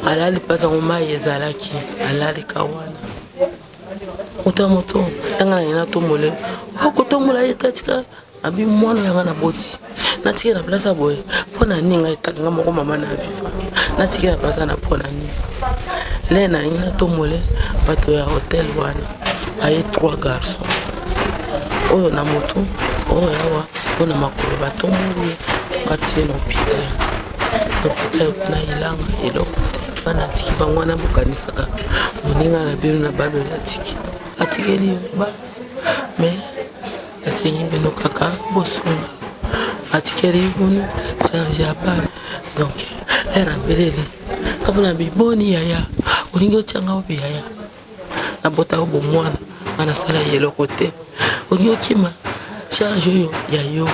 alali pasa ngoma ezalaki alali kawana moto tanga na tomole okotomola etatika abi mwana yanga na boti natika na place boye pona ninga etanga moko mama na viva natika na place na pona ni le na ina tomole bato ya hotel wana aye 3 garçons oyo na moto oyo yawa pona makolo batomoli kati na hôpital na ilanga eloko bana tiki bango na bokanisaka moninga na bino na balo ya tiki atikeli ba mais asengi bino kaka bosunga atikeli moni charge ya ba donc era belele kabona biboni yaya olingi otianga obe yaya na bota obo mwana ana sala yelo kote olingi okima charge yo ya yo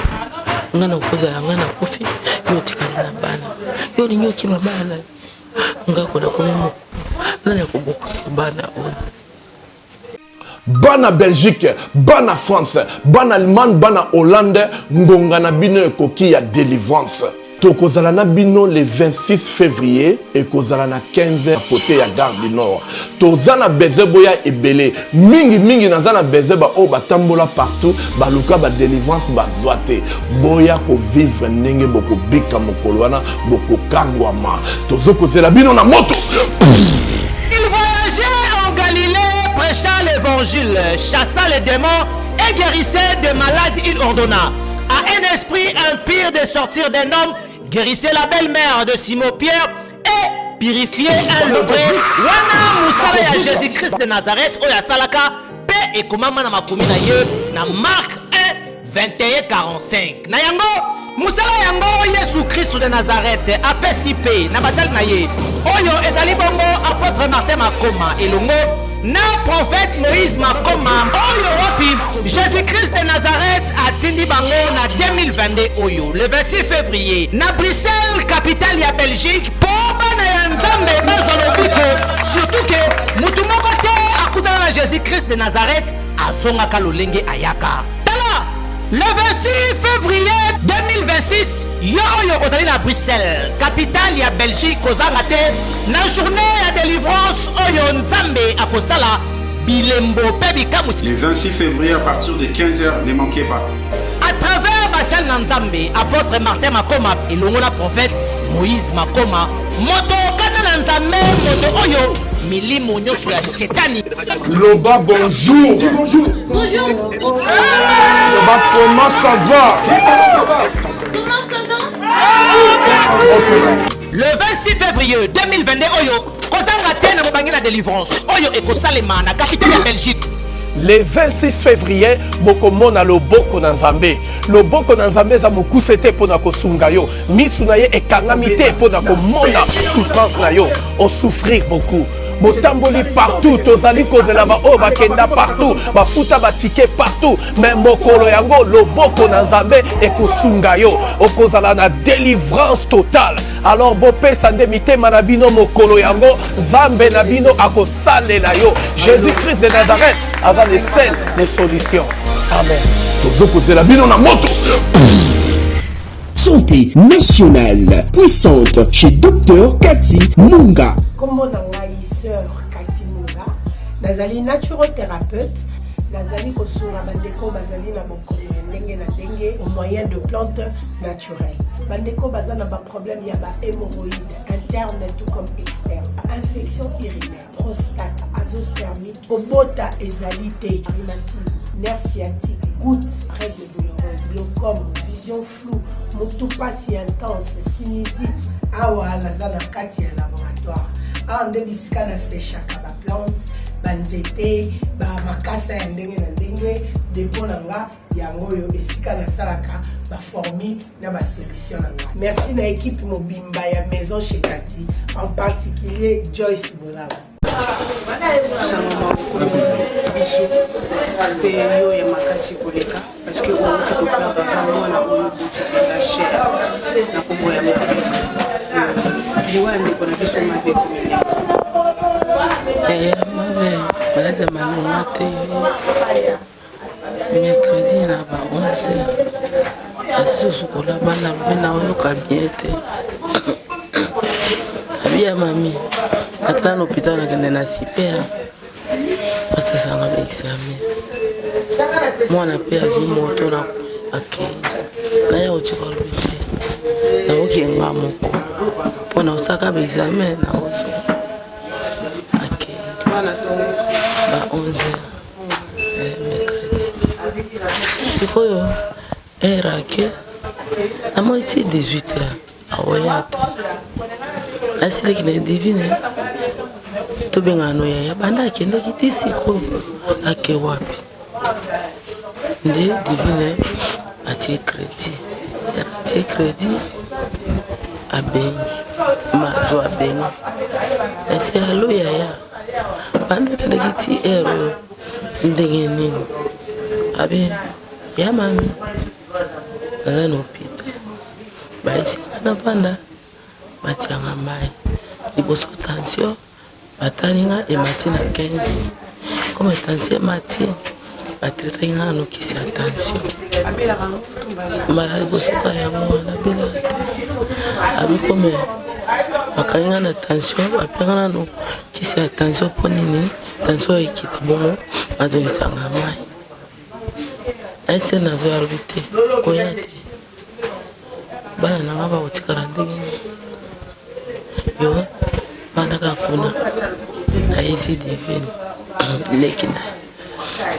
ngana kozala ngana kufi yo tikali na bana yo olingi okima bana ngakona komemo nana koboka bana oyo bana Belgique, bana France, bana Allemagne, bana Hollande, ngonga na bino ekoki ya délivrance. Tokozala na bino le 26 février et kozala na 15h à côté ya Gare du Nord. Tozana bezeboya ebele, mingi na zana bezeba o batambola partout, baluka ba délivrance bazwate. Boya ko vivre ndenge boko bika mokolo wana boko kangwama. Tozokozela bino na moto. Prêchant l'évangile, chassant les démons et guérissait des malades, il ordonna à un esprit impur de sortir d'un homme, guérissait la belle-mère de Simon-Pierre et purifiait un lebré. Wana musala ya Jésus-Christ de Nazareth, oya salaka, pe et comment na makumi na ye, na Marc 1, 21-45. Na yango, musala yango Yesu Christ de Nazareth, apesi pe, na basal na ye. Oyo ezali bongo apôtre Martin Makoma, elongo, na prophète Moïse Makoma oyo wapi Jésus-Christ de Nazareth atindi bango na 2022 oyo le 26 février na Bruxelles capitale ya Belgique po bana ya Nzambe bazolobiko surtout que mutu moko te akutana na Jésus-Christ de Nazareth azongaka lolenge ayaka tala le 26 février 2026 yo oyo kozali na Bruxelles capitale ya Belgique kozanga te na journée ya délivrance oyo Nzambe akosala bilembo pe bikamusi le 26 février à partir de 15h, ne manquez pas à travers basel na Nzambe apôtre Martin Makoma elongo na prophète Moïse Makoma moto kana na Nzambe moto oyo milimo nyoso ya shetani Loba bonjour. Bonjour. Loba comment ça va? Le 26 février 2022 oyo kozanga te na mobangi na délivrance oyo ekosalema na capitale ya Belgique. Le 26 février bokomona loboko na Nzambe. Loboko na Nzambe za mokuse te pona kosunga yo. Misu na ye ekangami te pona komona souffrance na yo. O souffrir beaucoup. Botamboli partout, tozali kozela ba o bakenda partout, bafuta batike partout, mais mokolo yango loboko na Nzambe ekosunga yo, okozala na délivrance totale. Alors bopé sande mitema na bino mokolo yango, Nzambe na bino akosalela yo. Jésus-Christ de Nazareth aza le seul des solutions. Amen. Tozokozela bino na moto. Santé nationale puissante chez Dr Cathy Munga. Comment sœur Cathy Munga, nazali naturothérapeute, nazali kosunga bandeko bazali na bokono ya ndenge na ndenge au moyen de plantes naturelles. Bandeko bazana ba problème ya ba hémorroïdes interne tout comme externe, infection urinaire, prostate, azoospermie, obota ezalité, rhumatisme, nerf sciatique, gouttes, règles douloureuses, glaucome, vision floue, motupa si intense, sinusite, awa nazana kati ya laboratoire. Ah, nde bisika na sechaka ba plante banzete ba makasa ya ndenge na ndenge depo na nga yango yo esika na salaka ba formi na ba solution na nga. Merci na équipe mobimba ya maison chez Cathy, en particulier Joyce Bolaba. biso pe yo ya makasi koleka parce que on ti ko perdre vraiment na oyo buti la chair na kombo ya liwande kona biso mabe komene mabe malade malonga te mercredi na ba 11 asi sokola bana bena oyoka bien te Abia mami. Atra no hôpital na kende na super. Pasa sanga ba examen. Mwana pe azu moto na ake. Na ya ochiko lobisi. Na oki ngamoko. Pona osaka ba examen na ozo. Ake. Ba 11h. Mercredi. Sikoyo era ke à moitié 18h à Oyata. Asile qui n'est divine. To bengano ya banda kende kitisiko ake wapi. Nde divine ati crédit. Ati crédit a bengi. Ma zo a bengi. Ese alo ya. Banda kende kiti ero ndenge nini. Abi ya mami. Naza no pita. Baisi na panda. Batianga mai. Liboso tension. Batalinga et matina 15. Comme tension matin. Batraitanga no kisi attention. Abela rango. Mala liboso ka ya mwana bela. Abi comme bakanga na tension, bapengana no kisi attention ponini. Tension ekita bongo. Bazongisanga mai. Aise nazo ya rubite. Koyate. Bana nanga ba otikala ndenge. Yo bana ka kuna. Na isi divine. Lekina.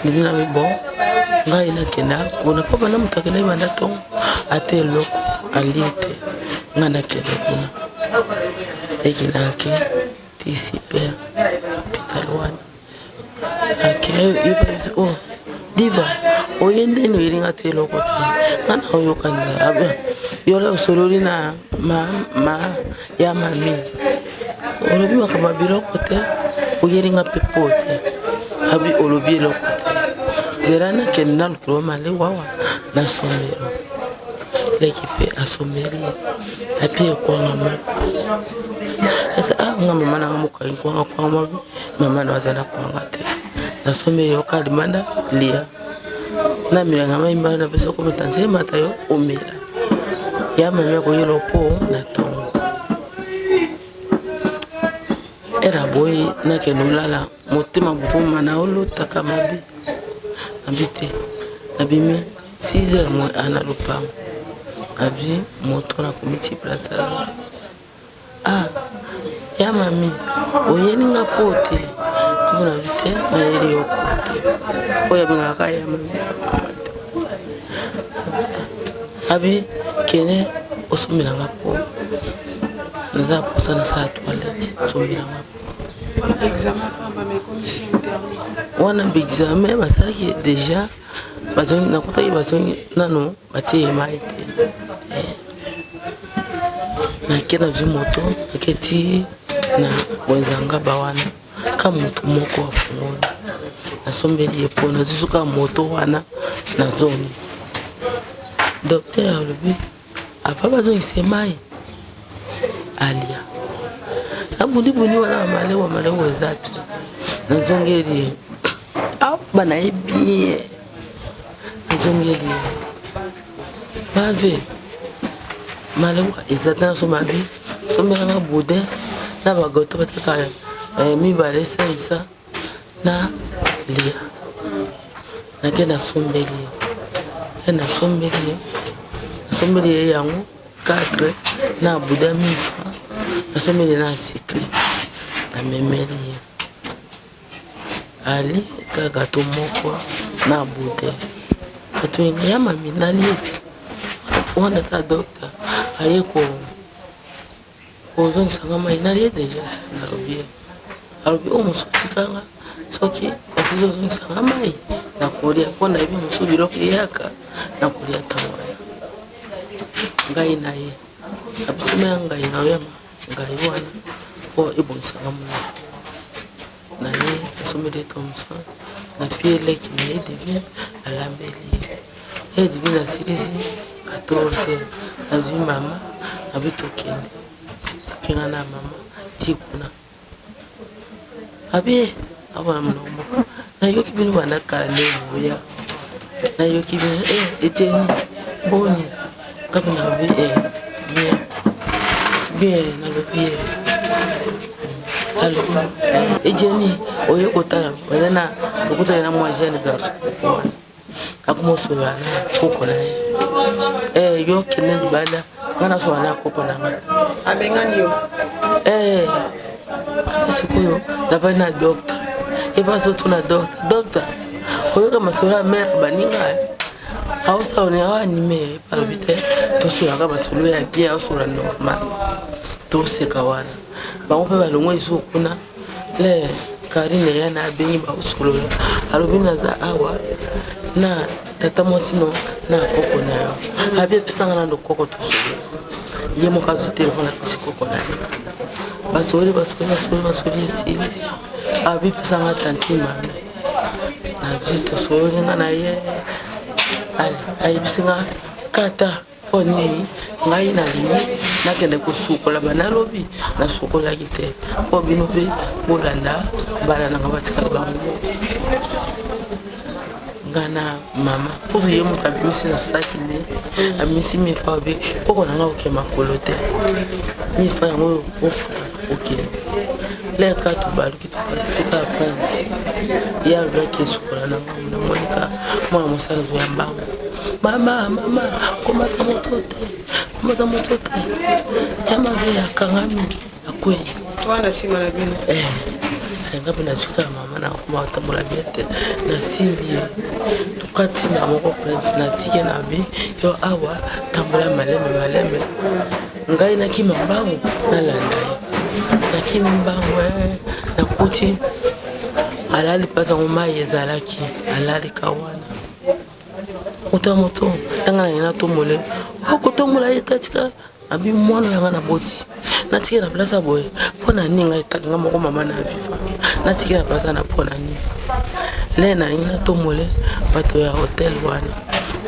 Nizina mi bon. Nga ina kena. Kuna pa bana mutakele banda tong. Ate loko. Alite. Nga na kena kuna. Lekina ake. Tisi père. Hospital one. Ake. Iba isi. Oh. Diva. Oyende no iringa te loko te. Ngana oyo kanza. Abia. Yola usololi na ma ya mami. Olobi wakama biloko te. Oyeringa pepo te. Abi olobi eloko te. Zerana kenda lukuro male wawa na somero. Lekipe asomeri. Api ekwanga ma. Esa nga mama na ngamuka inkwanga kwa mabi. Mama na wazana kwanga te. Na someri okali manda lia. Na milanga maimba na peso kometanze matayo omera. Ya mame ko yelo po na tongo. Era boy na kenulala motema butuma na olo takamabi. Abite. Abimi 6h mo ana lupa. Abi moto na komiti plaza. Ah. Ya mami, oyeni nga pote. Kuna vite na yeri yokote. Oya bingaka ya mami. Abi kene osomela nga po. Naza posa na sa toilette somela nga po. Examen pamba mais commission interne. Wana examen basalaki déjà bazongi nakutaki bazongi nano batie mai te. Nakena ju moto naketi na wenzanga bawana kama mtu moko afungoni. Nasombeli epo nazusuka moto wana na zone. Docteur alobi apa bazongi semai alia. Abuni wana malewa ezatu. Nazongeli bana ebie. Nazongeli bave malewa ezatu na somabi. Somela nga bude na bagoto bateka mibale isa na lia. Nakena sombeli. Na sombeli yango 4 na buda mifa. Na sombeli na sikri. Na memeli. Ali ka gato moko na bude. Atuinga ya mami na lieti. Wana ta docteur ayeko ozongi sanga mai na lieti deja na robier. Alobi o musotikanga soki basizo ozongi sanga mai na kolia pona ibi musubiro kiyaka na kolia tawana. Ngai na ye. Abisuma ngai na yema ngai wana po ibonisa ngamuna. Na ye asomede Thompson na piele qui me devient à la belle. Et devient la série 14 na vie maman abito kende. Kinga na mama tikuna. Abi abona mnomo. Na yoki bini wana kala levo ya. Na yoki bini eteni boni. Kabina bi bien na le bien. Et Jenny, oye kotala, badana, okuta na moi jeune garçon. Akumo sola na kokona. Yo kenen bala, kana so na kokona. Abengani yo. Sikuyo, na bana docteur. Et pas surtout na docteur. Oyo kama sola mère baninga. Aosa on est animé par le but. To so ya kama solo ya bien so la normal. To se kawana. Ba on peut ba longo iso kuna. Le Karine yana bengi ba usolo. Alobina za awa na tata mosino na koko na yo. Abi pisanga na koko to so. Ye mo kazu telefone pisi koko na yo. Basori ici. Abi pisanga tanti mama. Na jito so ngana ye. Ai bisinga kata oni ngai na limi na kende ko sukola bana lobi na sukola kite po bino pe bolanda bana na ngabatika bango ngana mama pour ye mo ka bimisi na sakine amisi mi fa be poko na nga oke makolote mi fa yango ofu oke le ka to balu ki to sika prince ya lo ke sukola na monika mwana mosala zo ya mbango mama komata motote chama vile akangami akwe wana sima na bino ngapi na chuka mama na kumata mola biete na simbi tukati na moko prince na tike na bi yo awa tambola maleme ngai na kimambango na landa na kimambango na kuti alali pasa ngoma yezalaki alali kawana moto tanga na to mole okotomola etatika abi mwana yanga na boti natika na place boye pona ninga etanga moko mama na viva natika na place na pona ni le na ina to mole bato ya hotel wana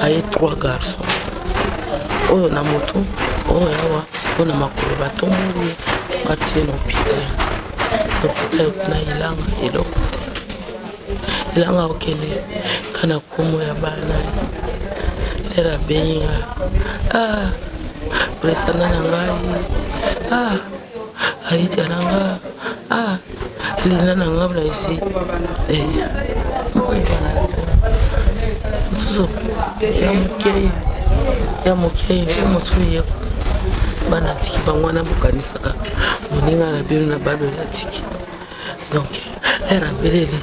aye 3 garçons oyo na moto oyo yawa pona makolo bato mole kati na hôpital kuna ilanga eloko ilanga okele kana komo ya bana era benga presana nangai ariti nanga lina nanga bla ici Suso ya mokei mosuye bana tiki bangwana bukanisaka moninga na bino na bado ya tiki donc era belele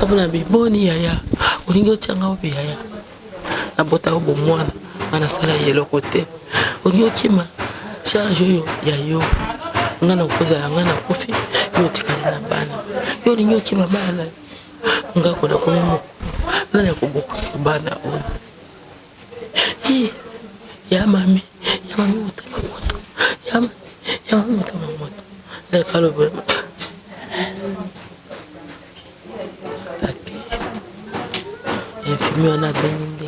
kabuna biboni yaya olingi otianga obi yaya na bota obo mwana ana sala yelo kote olingi okima charge yo ya yo ngana kozala ngana kufi yo tikali na bana yo olingi okima bana ngako na komo nani akuboka bana o ya mami utama moto ya mami utama moto le kalo bema infirmier na beninde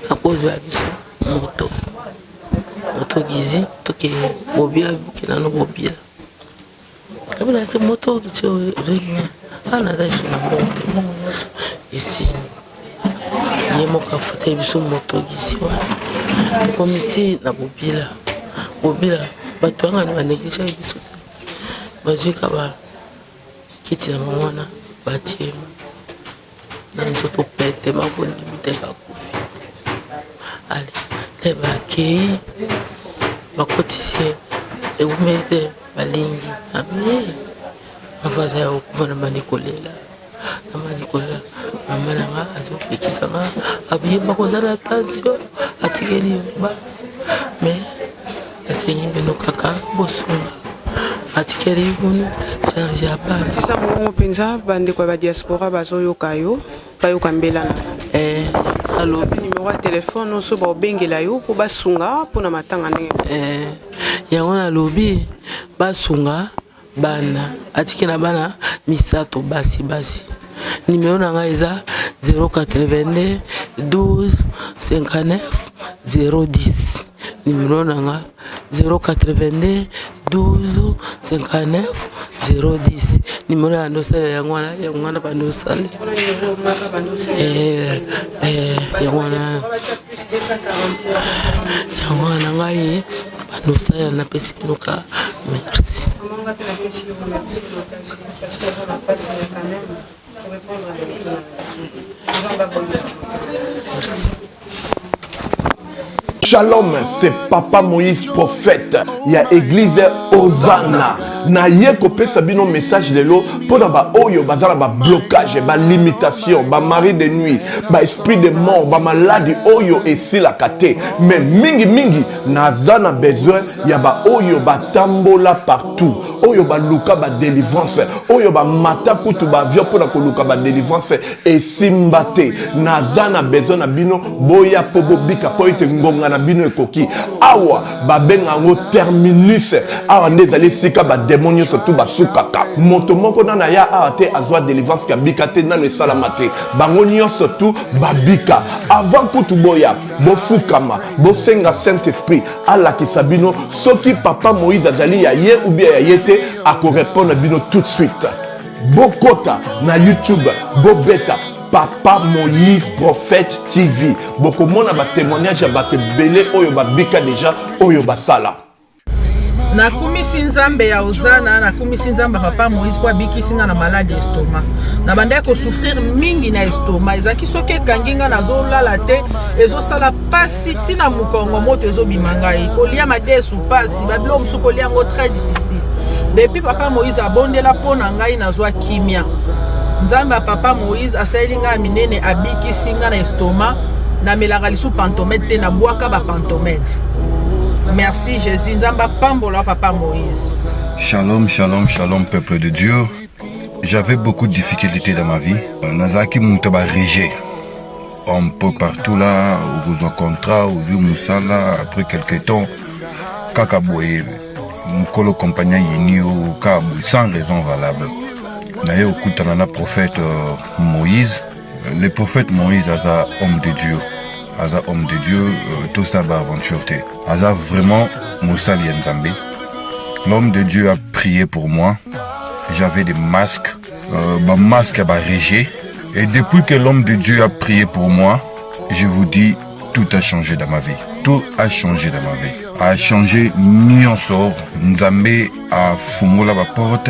akozwa biso moto gizi toke bobila bukina no bobila kabila te moto kitio renga ana za shina monte monso ici yemo ka futa biso moto gizi wana komiti na bobila bato anga ni banegisha biso bajika ba kiti na mwana batie na nzoto pete mabondi miteka kufi ale le bakei bakotisi eumete balingi abe mafaza ya okuvana manikolela mama nanga azopekisanga abiyeba kozala attention atikeli ba mais asengi bino kaka bosunga atikeli muni charge ya bana sisa mongo penza bande kwa ba diaspora bazoyoka yo bayoka mbelana allo numéro ya téléphone so ba bengela yo po basunga pona matanga ndenge yango na lobi basunga bana atikela bana misato basi numéro nanga eza 082 12 59 010 numéro nanga 082 12 59 010 numéro ya ndosala yango wana bandosala yango wana ngai nosala napesi binoka merci. Merci. Shalom, c'est Papa Moïse prophète. Il y a église Hosanna. Na ye kopé sabino message de l'eau pour ba oyo bazala ba blocage, ba limitation, ba mari de nuit, ba esprit de mort, ba maladie oyo et si la kate. Mais mingi nazana besoin ya ba oyo ba tambola partout. Oyo ba luka ba délivrance, oyo ba mata kutu ba vio pour ko luka ba délivrance et simbate. Nazana besoin na bino boya pobo bika po ite ngonga na bino ekoki. Awa ba benga ngo terminus. Awa ndezali sika ba démonio surtout basukaka moto moko na ya ate azwa délivrance ka bikate na le salamate bangonio surtout babika avant kutu boya bofukama bosenga Saint-Esprit ala kisabino soki Papa Moïse azali ya ye ou bien ya yete ako répondre bino tout de suite bokota na YouTube bobeta Papa Moïse prophète TV boko mona ba témoignage ba belé oyo babika déjà oyo basala. Nakumisi nzambe ya Hosanna, nakumisi nzambe Papa Moïse kwa bikisinga na malade estomac. Na banda ko souffrir mingi na estomac. Ezaki soke kanginga nazo lala te, ezo sala pasi tina mukongo moto ezo bimangai. Kolia mate sou pasi, bablo msu kolia ngo très difficile. Depuis Papa Moïse abondela pona ngai nazwa kimia. Nzambe Papa Moïse asalinga minene abikisinga na estomac, na melaka lisu pantomètre te na bwaka ba pantomètre. Merci Jésus, Nzamba Pambola Papa Moïse. Shalom, shalom, shalom peuple de Dieu. J'avais beaucoup de difficultés dans ma vie. Nazaki Moutaba Régé. Un peu partout là, où vous en contrat, où vous moussala, après quelques temps, Kakaboué, Mkolo compagnon Yini ou Kabou, sans raison valable. D'ailleurs, au coup de prophète Moïse, le prophète Moïse est un homme de Dieu. Aza homme de Dieu, tout ça va aventure. Aza vraiment Moussa Lienzambe. L'homme de Dieu a prié pour moi. J'avais des masques, masque à régé. Et depuis que l'homme de Dieu a prié pour moi, je vous dis, tout a changé dans ma vie. Tout a changé dans ma vie. A changé Nyonsor. Nzambe a fumula la porte.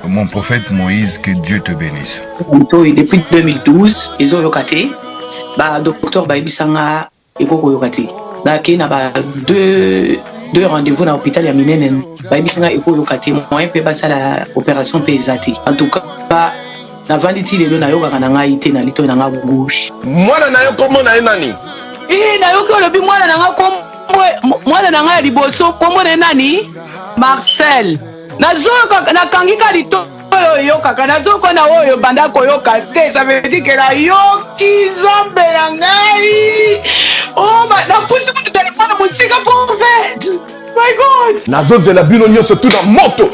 Mon prophète Moïse, que Dieu te bénisse. Depuis 2012, ils ont locaté. Ba docteur ba ibisanga ekoko yokati ba kena ba deux rendez-vous dans l'hôpital ya minene ba ibisanga ekoko yokati moyen pe ba sala opération pesati en tout cas ba na vanditi lelo na yoka na ngai te na lito na nga bouche mwana na yo komo na nani na yo ko lobi mwana na nga komo mwana na nga liboso komo na nani Marcel nazo na kangika lito yo kaka nazo ko na oyo banda ko yo kate ça veut dire que la yoki zambe ya ngai oh na pusi ku téléphone musika prophète my god nazo zela bino nyonso tout dans moto.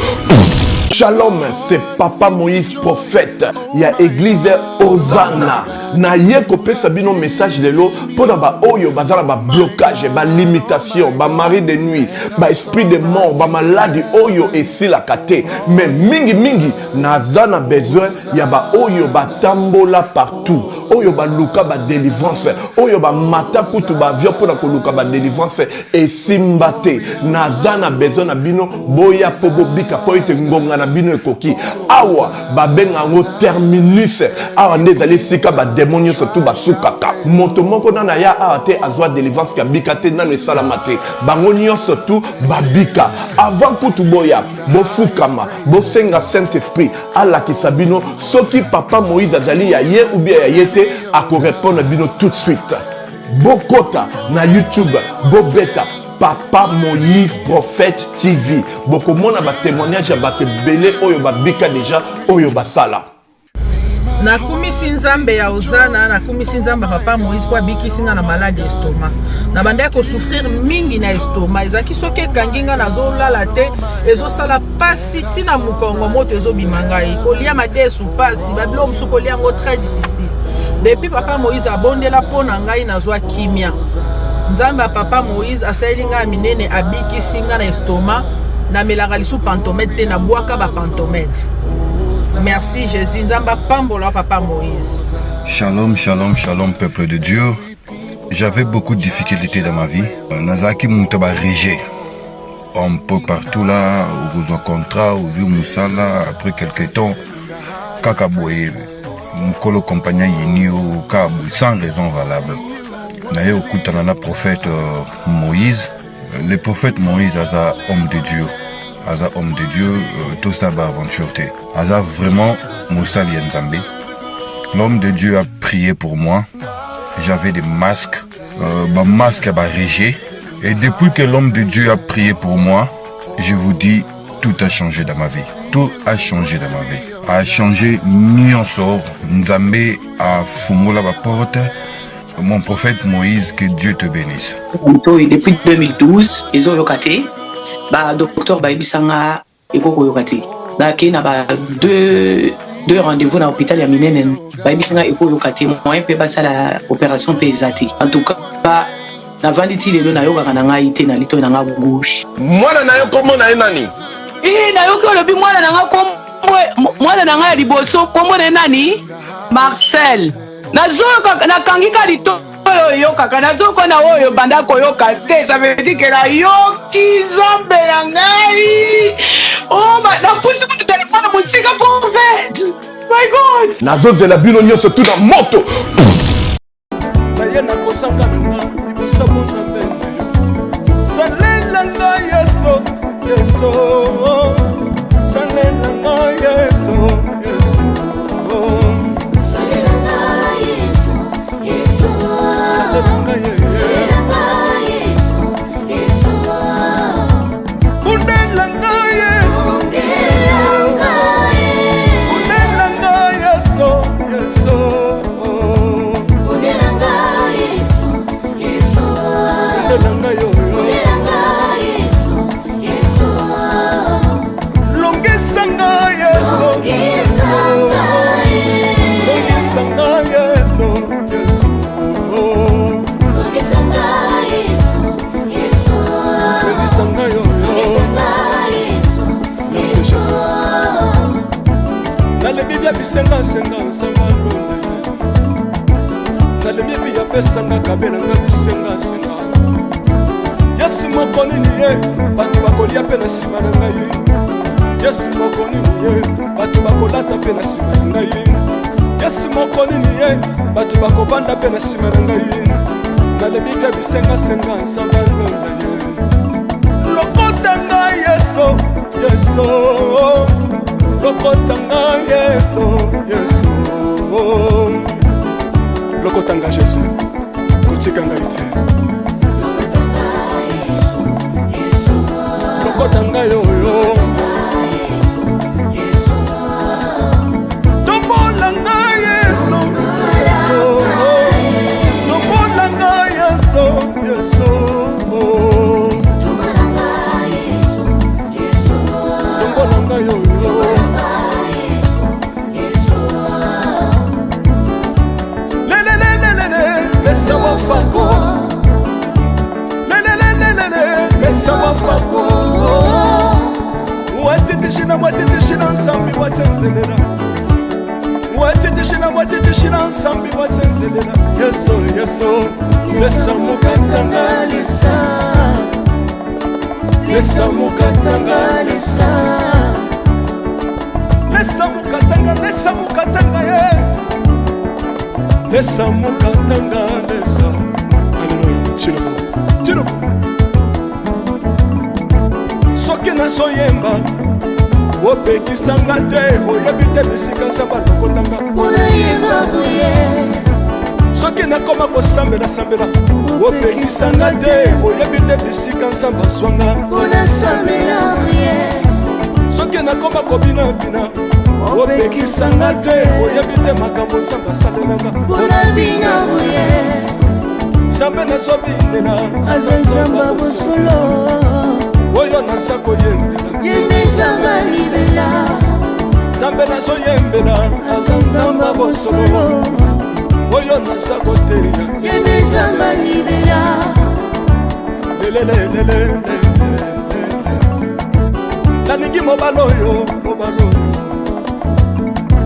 Shalom, c'est Papa Moïse prophète. Il y a église Hosanna. Na ye kopé sabino message de l'eau pour ba oyo bazala ba blocage, ba limitation, ba mari de nuit, ba esprit de mort, ba maladie oyo et si la kate. Mais mingi nazana besoin ya ba oyo ba tambola partout. Oyo ba luka ba délivrance, oyo ba mata kutu ba vio pour ko luka ba délivrance et simbate. Nazana besoin na bino boya pobo bika po ite ngonga na bino ekoki. Awa ba benga ngo terminus. Awa ndezali sika ba démonio surtout basukaka moto moko na ya ate azwa délivrance ka bikate na le salamate bangonio surtout babika avant kutu boya bofukama bosenga Saint-Esprit ala kisabino soki Papa Moïse azali ya ye ou bien ya yete ako répondre bino tout de suite bokota na YouTube bobeta Papa Moïse prophète TV boko mona ba témoignage ba belé oyo babika déjà oyo basala. Nakumisi nzambe ya Hosanna, nakumisi nzambe Papa Moïse kwa bikisinga na malade estomac. Na banda ko souffrir mingi na estomac. Ezaki soke kanginga nazo lala te, ezo sala pasi tina mukongo moto ezo bimangai. Kolia mate sou pasi, bablo msu kolia ngo très difficile. Depuis Papa Moïse abondela pona ngai nazwa kimia. Nzambe Papa Moïse asalinga minene abikisinga na estomac, na melaka lisu pantomètre te na bwaka ba pantomètre. Merci Jésus, Nzamba Pambola Papa Moïse. Shalom, shalom, shalom peuple de Dieu. J'avais beaucoup de difficultés dans ma vie. Nazaki Moutaba Régé. un peu partout là, au contrat, au vieux Moussala, après quelques temps, Kakaboué, mon colo compagnon Yini au Kabou, sans raison valable. D'ailleurs, au coup de prophète Moïse, le prophète Moïse, Aza homme de Dieu. Aza homme de Dieu, tout ça va aventure. Aza vraiment Moussa Lienzambe. L'homme de Dieu a prié pour moi. J'avais des masques, masque à réger. Et depuis que l'homme de Dieu a prié pour moi, je vous dis, tout a changé dans ma vie. Tout a changé dans ma vie. A changé Nyonso. Nzambe a fumé la porte. Mon prophète Moïse, que Dieu te bénisse. Depuis 2012, ils ont yokaté. Docteur Baibisanga Eko yokaté. Qui n'a pas deux rendez-vous dans l'hôpital ya minene. Baibisanga Eko yokaté. Moi, je peux la opération pesate. En tout cas, na vanditi lelo na yoka na ngai te na lito na nga gauche. Mwana na yo komo na nani? Na yo ko lobi mwana na nga kombo mwana na nga liboso kombo na nani? Marcel. Nazoka na kangika lito yo kaka nazoko na oyo banda ko yoka te, ça veut dire que la yoki zombe na ngai. Oh na pusi ku téléphone musika pour fait. My God. Nazozela bino nyonso tout na moto. Yena kosanga nanga libosa mozambe salela nga yeso yeso salela nga yeso yeso salela nga yeso yeso salela nga yeso yeso unela nga yeso unela nga yeso yeso bisenga senga sanga londe nalebi via pesanga kabela nga bisenga senga yasi moko nini ye bato bakolia pe na nsima na ngai yasi moko nini ye bato bakolata pe na nsima na ngai yasi moko nini ye bato bakovanda pe na nsima na ngai nalebi via bisenga senga sanga londe ye lokota ngai yeso yeso lokotanga yeso yeso lokotanga Jésus kotikanga ite lokotanga yoyo tombolanga yeso yeso tombolanga yeso yeso tombolanga yoyo Sawa fako le sawa fako watitishina nsambi watenzelela watitishina nsambi watenzelela yeso yeso lesa mukatanga lesa mukatanga lesa mukatanga ye lesa mukatanga lesa aleluya chilo soki nazoyemba opekisanga te oyebi te bisika nzambe alokotanga soki nakoma kosambela opekisanga te oyebi te bisika nzambe azwanga soki nakoma kobinabina opekisanga te oyebi te makambo nzambe asalelanga nzambe nazobinela aza nzambe bosolo oyo naza koyembela yembezanga libela nzambe nazoyembela aza nzambe bosolo oyo naza koteya yembezanga libela lelelelelele nalingi mobala oyo